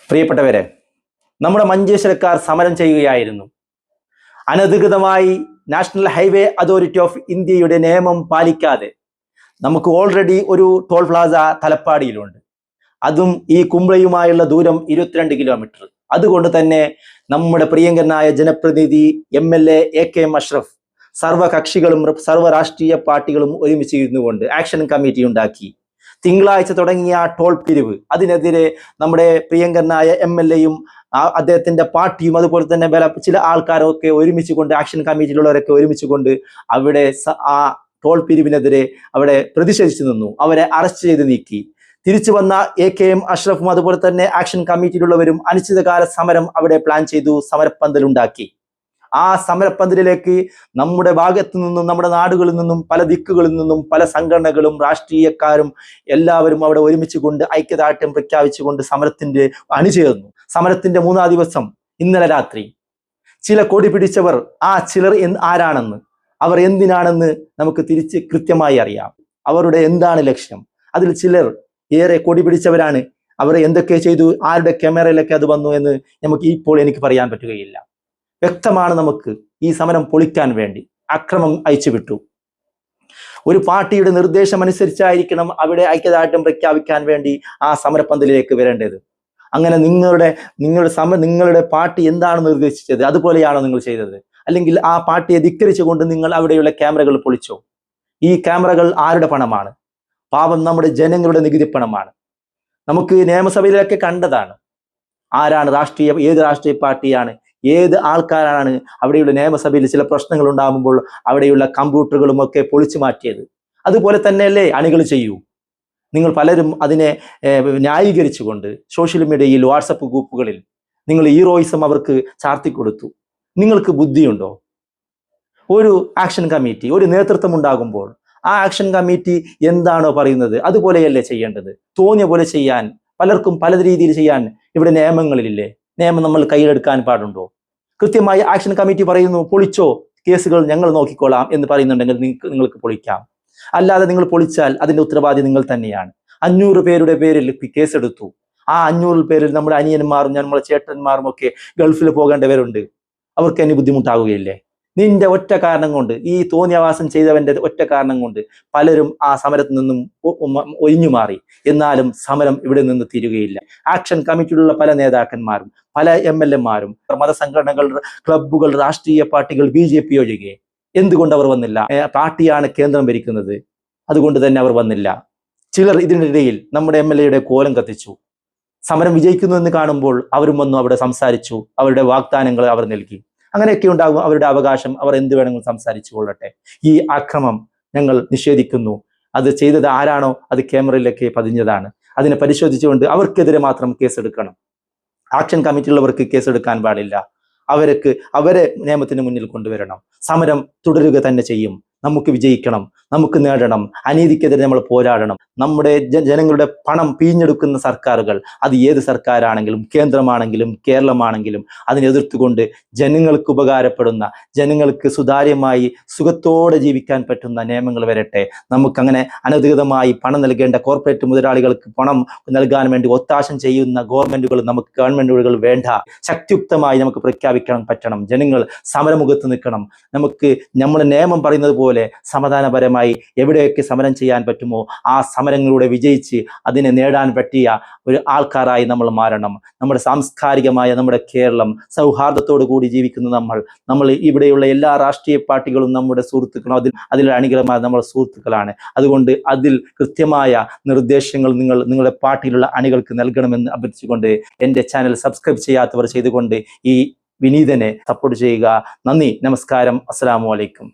പ്രിയപ്പെട്ടവരെ, നമ്മുടെ മഞ്ചേശ്വരക്കാർ സമരം ചെയ്യുകയായിരുന്നു. അനധികൃതമായി നാഷണൽ ഹൈവേ അതോറിറ്റി ഓഫ് ഇന്ത്യയുടെ നിയമം പാലിക്കാതെ നമുക്ക് ഓൾറെഡി ഒരു ടോൾ പ്ലാസ തലപ്പാടിയിലുണ്ട്. അതും ഈ കുമ്പളയുമായുള്ള ദൂരം 22 കിലോമീറ്റർ. അതുകൊണ്ട് തന്നെ നമ്മുടെ പ്രിയങ്കരനായ ജനപ്രതിനിധി MLA AK അഷ്റഫ് സർവകക്ഷികളും സർവ്വ രാഷ്ട്രീയ പാർട്ടികളും ഒരുമിച്ച് ഇരുന്നുകൊണ്ട് ആക്ഷൻ കമ്മിറ്റി ഉണ്ടാക്കി. തിങ്കളാഴ്ച തുടങ്ങിയ ടോൾ പിരിവ് അതിനെതിരെ നമ്മുടെ പ്രിയങ്കരനായ MLAയും അദ്ദേഹത്തിന്റെ പാർട്ടിയും അതുപോലെ തന്നെ ചില ആൾക്കാരൊക്കെ ഒരുമിച്ച് കൊണ്ട് ആക്ഷൻ കമ്മിറ്റിയിലുള്ളവരൊക്കെ ഒരുമിച്ച് കൊണ്ട് അവിടെ ആ ടോൾ പിരിവിനെതിരെ അവിടെ പ്രതിഷേധിച്ചു നിന്നു. അവരെ അറസ്റ്റ് ചെയ്ത് നീക്കി. തിരിച്ചു വന്ന AK അഷ്റഫും അതുപോലെ തന്നെ ആക്ഷൻ കമ്മിറ്റിയിലുള്ളവരും അനിശ്ചിതകാല സമരം അവിടെ പ്ലാൻ ചെയ്തു, സമരപ്പന്തലുണ്ടാക്കി. ആ സമരപ്പന്തലിലേക്ക് നമ്മുടെ ഭാഗത്തു നിന്നും നമ്മുടെ നാടുകളിൽ നിന്നും പല ദിക്കുകളിൽ നിന്നും പല സംഘടനകളും രാഷ്ട്രീയക്കാരും എല്ലാവരും അവിടെ ഒരുമിച്ച് കൊണ്ട് ഐക്യദാർഢ്യം പ്രഖ്യാപിച്ചുകൊണ്ട് സമരത്തിന്റെ അണിചേർന്നു. സമരത്തിന്റെ 3-ാം ദിവസം ഇന്നലെ രാത്രി ചില കൊടി പിടിച്ചവർ, ആ ചിലർ ആരാണെന്ന്, അവർ എന്തിനാണെന്ന് നമുക്ക് തിരിച്ച് കൃത്യമായി അറിയാം. അവരുടെ എന്താണ് ലക്ഷ്യം? അതിൽ ചിലർ ഏറെ കൊടി പിടിച്ചവരാണ്. അവർ എന്തൊക്കെ ചെയ്തു, ആരുടെ ക്യാമറയിലൊക്കെ അത് വന്നു എന്ന് നമുക്ക് ഇപ്പോൾ എനിക്ക് പറയാൻ പറ്റുകയില്ല. വ്യക്തമാണ്, നമുക്ക് ഈ സമരം പൊളിക്കാൻ വേണ്ടി അക്രമം അയച്ചുവിട്ടു. ഒരു പാർട്ടിയുടെ നിർദ്ദേശം അനുസരിച്ചായിരിക്കണം അവിടെ ഐക്യദാർഢ്യം പ്രഖ്യാപിക്കാൻ വേണ്ടി ആ സമരപ്പന്തലിലേക്ക് വരേണ്ടത്. അങ്ങനെ നിങ്ങളുടെ പാർട്ടി എന്താണ് നിർദ്ദേശിച്ചത് അതുപോലെയാണോ നിങ്ങൾ ചെയ്തത്? അല്ലെങ്കിൽ ആ പാർട്ടിയെ ധിക്കരിച്ചുകൊണ്ട് നിങ്ങൾ അവിടെയുള്ള ക്യാമറകൾ പൊളിച്ചോ? ഈ ക്യാമറകൾ ആരുടെ പണമാണ്? പാവം നമ്മുടെ ജനങ്ങളുടെ നികുതി പണമാണ്. നമുക്ക് നിയമസഭയിലൊക്കെ കണ്ടതാണ്. ആരാണ് ഏത് രാഷ്ട്രീയ പാർട്ടിയാണ്, ഏത് ആൾക്കാരാണ് അവിടെയുള്ള നിയമസഭയിൽ ചില പ്രശ്നങ്ങൾ ഉണ്ടാകുമ്പോൾ അവിടെയുള്ള കമ്പ്യൂട്ടറുകളും ഒക്കെ പൊളിച്ചു മാറ്റിയത്? അതുപോലെ തന്നെയല്ലേ അണികൾ ചെയ്യൂ. നിങ്ങൾ പലരും അതിനെ ന്യായീകരിച്ചുകൊണ്ട് സോഷ്യൽ മീഡിയയിൽ, വാട്സപ്പ് ഗ്രൂപ്പുകളിൽ നിങ്ങൾ ഹീറോയിസം അവർക്ക് ചാർത്തിക്കൊടുത്തു. നിങ്ങൾക്ക് ബുദ്ധിയുണ്ടോ? ഒരു ആക്ഷൻ കമ്മിറ്റി, ഒരു നേതൃത്വം ഉണ്ടാകുമ്പോൾ ആ ആക്ഷൻ കമ്മിറ്റി എന്താണോ പറയുന്നത് അതുപോലെയല്ലേ ചെയ്യേണ്ടത്? തോന്നിയ പോലെ ചെയ്യാൻ, പലർക്കും പല രീതിയിൽ ചെയ്യാൻ ഇവിടെ നിയമങ്ങളിലില്ലേ? നിയമം നമ്മൾ കയ്യിലെടുക്കാൻ പാടുണ്ടോ? കൃത്യമായി ആക്ഷൻ കമ്മിറ്റി പറയുന്നു, പൊളിച്ചോ, കേസുകൾ ഞങ്ങൾ നോക്കിക്കോളാം എന്ന് പറയുന്നുണ്ടെങ്കിൽ നിങ്ങൾക്ക് പൊളിക്കാം. അല്ലാതെ നിങ്ങൾ പൊളിച്ചാൽ അതിന്റെ ഉത്തരവാദി നിങ്ങൾ തന്നെയാണ്. 500 പേരുടെ പേരിൽ കേസെടുത്തു. ആ 500 പേരിൽ നമ്മുടെ അനിയന്മാരും നമ്മുടെ ചേട്ടന്മാരും ഒക്കെ ഗൾഫിൽ പോകേണ്ടവരുണ്ട്. അവർക്ക് ഇനി ബുദ്ധിമുട്ടാവുകയില്ലേ? നിന്റെ ഒറ്റ കാരണം കൊണ്ട്, ഈ തോന്നിയവാസം ചെയ്തവന്റെ ഒറ്റ കാരണം കൊണ്ട് പലരും ആ സമരത്തിൽ നിന്നും ഒഴിഞ്ഞു മാറി. എന്നാലും സമരം ഇവിടെ നിന്ന് തീരുകയില്ല. ആക്ഷൻ കമ്മിറ്റിയിലുള്ള പല നേതാക്കന്മാരും പല MLAമാരും മതസംഘടനകൾ, ക്ലബ്ബുകൾ, രാഷ്ട്രീയ പാർട്ടികൾ, BJP ഒഴികെ എന്തുകൊണ്ട് അവർ വന്നില്ല? പാർട്ടിയാണ് കേന്ദ്രം ഭരിക്കുന്നത്, അതുകൊണ്ട് തന്നെ അവർ വന്നില്ല. ചിലർ ഇതിനിടയിൽ നമ്മുടെ MLAയുടെ കോലം കത്തിച്ചു. സമരം വിജയിക്കുന്നു എന്ന് കാണുമ്പോൾ അവരും വന്നു, അവിടെ സംസാരിച്ചു, അവരുടെ വാഗ്ദാനങ്ങൾ അവർ നൽകി. അങ്ങനെയൊക്കെ ഉണ്ടാകും അവരുടെ അവകാശം, അവർ എന്ത് വേണമെങ്കിലും സംസാരിച്ചു കൊള്ളട്ടെ. ഈ അക്രമം ഞങ്ങൾ നിഷേധിക്കുന്നു. അത് ചെയ്തത് ആരാണോ അത് ക്യാമറയിലൊക്കെ പതിഞ്ഞതാണ്. അതിനെ പരിശോധിച്ചുകൊണ്ട് അവർക്കെതിരെ മാത്രം കേസെടുക്കണം. ആക്ഷൻ കമ്മിറ്റിയുള്ളവർക്ക് കേസെടുക്കാൻ പാടില്ല. അവരെ നിയമത്തിന് മുന്നിൽ കൊണ്ടുവരണം. സമരം തുടരുക തന്നെ ചെയ്യും. നമുക്ക് വിജയിക്കണം, നമുക്ക് നേടണം. അനീതിക്കെതിരെ നമ്മൾ പോരാടണം. നമ്മുടെ ജനങ്ങളുടെ പണം പിഴിഞ്ഞെടുക്കുന്ന സർക്കാരുകൾ, അത് ഏത് സർക്കാരാണെങ്കിലും, കേന്ദ്രമാണെങ്കിലും കേരളമാണെങ്കിലും, അതിനെ എതിർത്തുകൊണ്ട് ജനങ്ങൾക്ക് ഉപകാരപ്പെടുന്ന, ജനങ്ങൾക്ക് സുതാര്യമായി സുഖത്തോടെ ജീവിക്കാൻ പറ്റുന്ന നിയമങ്ങൾ വരട്ടെ. നമുക്കങ്ങനെ അനധികൃതമായി പണം നൽകേണ്ട കോർപ്പറേറ്റ് മുതലാളികൾക്ക് പണം നൽകാൻ വേണ്ടി ഒത്താശം ചെയ്യുന്ന ഗവൺമെന്റുകൾ വേണ്ട. ശക്തിയുക്തമായി നമുക്ക് പ്രഖ്യാപിക്കണം പറ്റണം. ജനങ്ങൾ സമരമുഖത്ത് നിൽക്കണം. നമുക്ക് നമ്മുടെ നിയമം പറയുന്നത് പോലെ സമാധാനപരമായി എവിടെയൊക്കെ സമരം ചെയ്യാൻ പറ്റുമോ ആ സമരങ്ങളിലൂടെ വിജയിച്ച് അതിനെ നേടാൻ പറ്റിയ ഒരു ആൾക്കാരായി നമ്മൾ മാറണം. നമ്മുടെ സാംസ്കാരികമായ നമ്മുടെ കേരളം, സൗഹാർദ്ദത്തോടു കൂടി ജീവിക്കുന്ന നമ്മൾ ഇവിടെയുള്ള എല്ലാ രാഷ്ട്രീയ പാർട്ടികളും നമ്മുടെ സുഹൃത്തുക്കളും, അതിൽ അണികളുമായ നമ്മുടെ സുഹൃത്തുക്കളാണ്. അതുകൊണ്ട് അതിൽ കൃത്യമായ നിർദ്ദേശങ്ങൾ നിങ്ങളുടെ പാർട്ടിയിലുള്ള അണികൾക്ക് നൽകണമെന്ന് അഭ്യർത്ഥിച്ചുകൊണ്ട് എൻ്റെ ചാനൽ സബ്സ്ക്രൈബ് ചെയ്യാത്തവർ ചെയ്തുകൊണ്ട് ഈ വിനീതനെ സപ്പോർട്ട് ചെയ്യുക. നന്ദി, നമസ്കാരം, അസ്സലാമു അലൈക്കും.